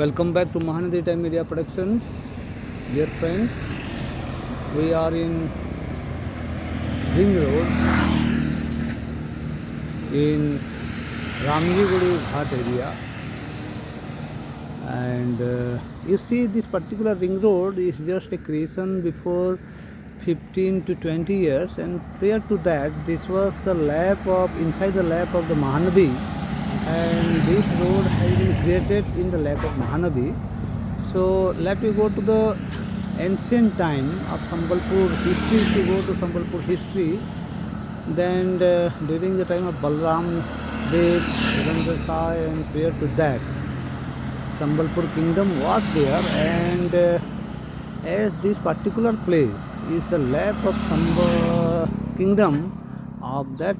Welcome back to Mahanadi Time Media Productions. Dear friends, we are in Ring Road in Ramjigudi Ghat area, and you see this particular ring road is just a creation before 15 to 20 years, and prior to that this was the lap of inside the lap of the Mahanadi, and this road has been created in the lap of Mahanadi. So let me go to the ancient time of Sambalpur history. To go to Sambalpur history, then during the time of Balram Dev, Virendra Sai, and prior to that Sambalpur kingdom was there, and as this particular place is the lap of Samba kingdom of that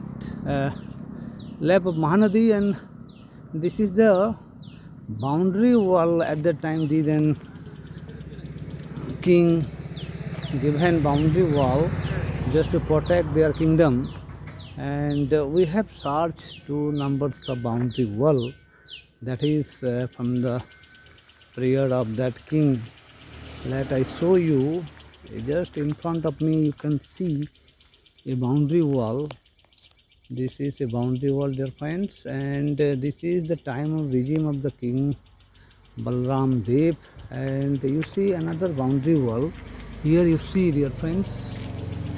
lap of Mahanadi, and this is the boundary wall at that time. The then king given boundary wall just to protect their kingdom, and we have searched two numbers of boundary wall, that is from the period of that king. Let I show you. Just in front of me you can see a boundary wall. This is a boundary wall, dear friends, and this is the time of regime of the king Balram Dev, and you see another boundary wall. Here you see, dear friends,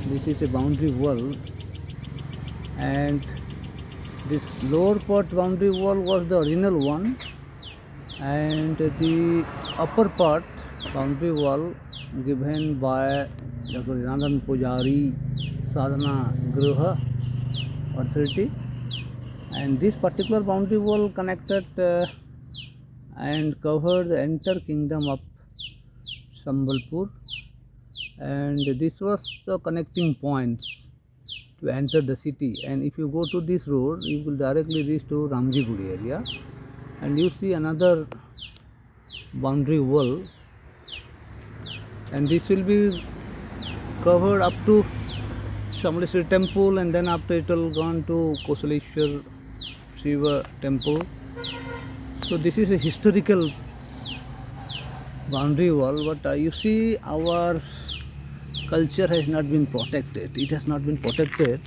this is a boundary wall, and this lower part boundary wall was the original one, and the upper part boundary wall given by Dr. Janandan Pujari Sadhana Griha Authority, and this particular boundary wall connected and covered the entire kingdom of Sambalpur, and this was the connecting points to enter the city. And if you go to this road, you will directly reach to Ramjigudi area, and you see another boundary wall, and this will be covered up to Sambaleshwar temple, and then after it will gone to Kosaleshwar Shiva temple. So this is a historical boundary wall, but you see our culture has not been protected. It has not been protected,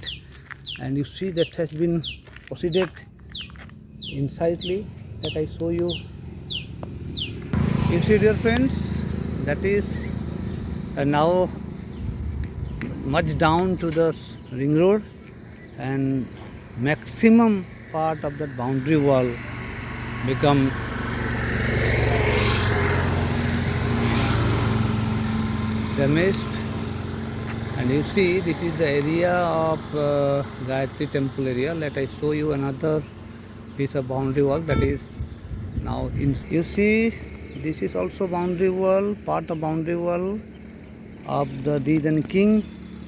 and you see that has been proceeded insightly. That I show you. You see, dear friends, that is now much down to the ring road, and maximum part of that boundary wall become damaged. And you see, this is the area of Gayatri temple area. Let I show you another piece of boundary wall that is now in. You see, this is also boundary wall, part of boundary wall of the then king,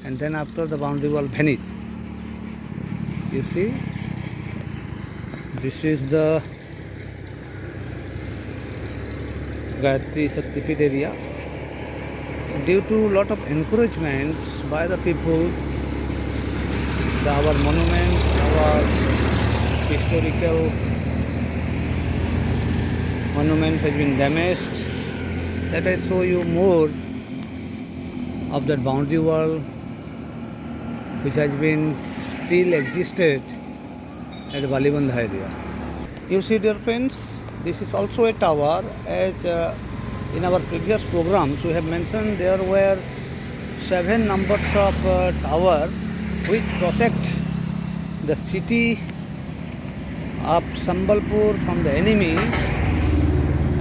and then after the boundary wall vanished. You see, this is the Gayatri Shaktipit area. Due to lot of encouragement by the peoples, our monuments, our historical monument has been damaged. Let I show you more of that boundary wall which has been still existed at Balibandha area. You see, dear friends, this is also a tower. As in our previous programs we have mentioned, there were 7 numbers of tower which protect the city of Sambalpur from the enemy,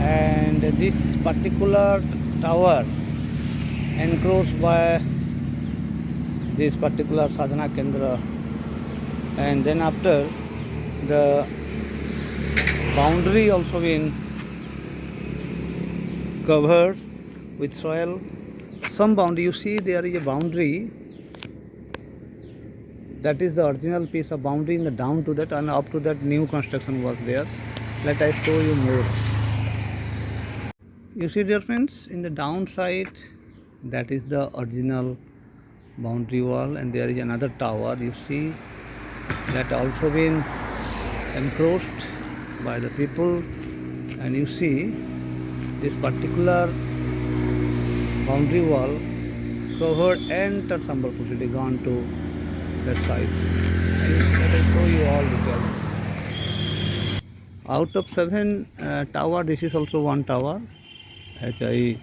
and this particular tower enclosed by this particular sadhana kendra, and then after the boundary also been covered with soil. Some boundary, you see there is a boundary, that is the original piece of boundary, in the down to that, and up to that new construction was there. Let I show you more. You see, dear friends, in the downside, that is the original boundary wall, and there is another tower. You see that also been encroached by the people, and you see This particular boundary wall covered entire Sambalpur city, gone to that side. Let us show you all details. Out of 7 tower, this is also one tower, as I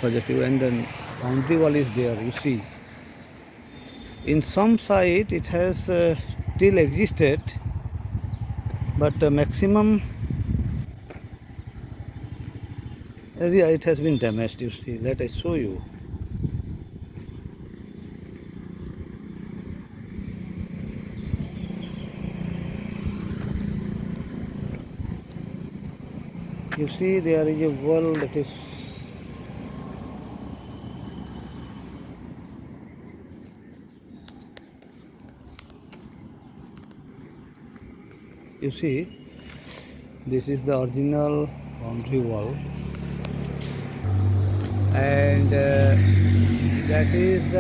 suggest you, and then boundary wall is there, you see. In some side it has still existed, but maximum area it has been damaged, you see. Let us show you. You see, there is a wall that is you see, this is the original boundary wall, and that is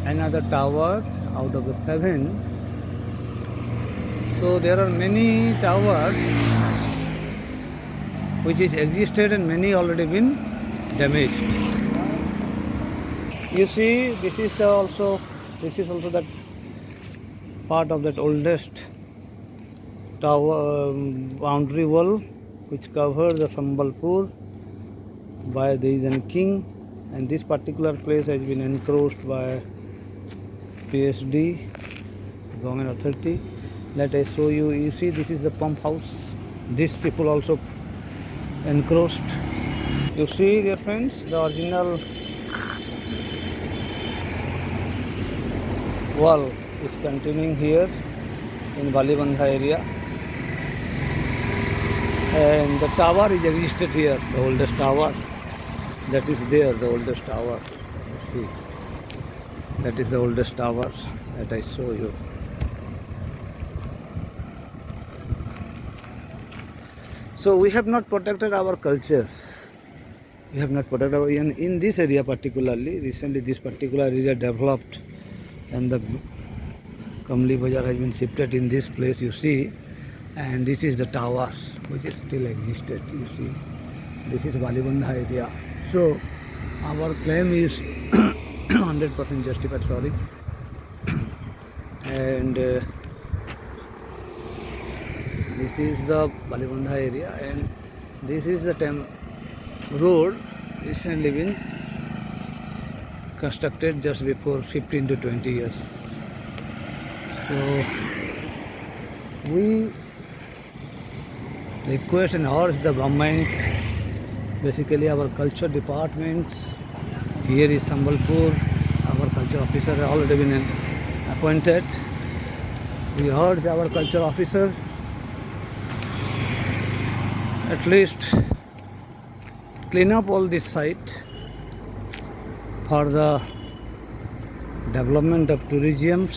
another tower out of the 7. So there are many towers which is existed and many already been damaged. You see, this is also that part of that oldest tower boundary wall which covers the Sambalpur by the then king, and this particular place has been encroached by PSD, government authority. Let us show you. You see, this is the pump house. These people also encroached. You see, dear friends, the original wall is continuing here in Balibandha area, and the tower is existed here, the oldest tower that is there, the oldest tower. You see, that is the oldest tower that I show you. So we have not protected our culture. We have not protected our, in this area particularly. Recently this particular area developed, and the Kamli Bazaar has been shifted in this place, you see, and this is the tower which is still existed, you see. This is Balibandha area. So our claim is 100% justified, sorry. And this is the Balibandha area, and this is the road recently been constructed just before 15 to 20 years. So we request and urge the government, basically our culture department. Here is Sambalpur, our culture officer has already been appointed. We urge our culture officer at least clean up all this site for the development of tourism.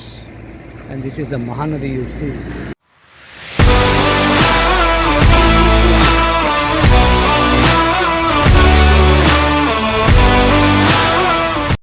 And this is the Mahanadi, you see.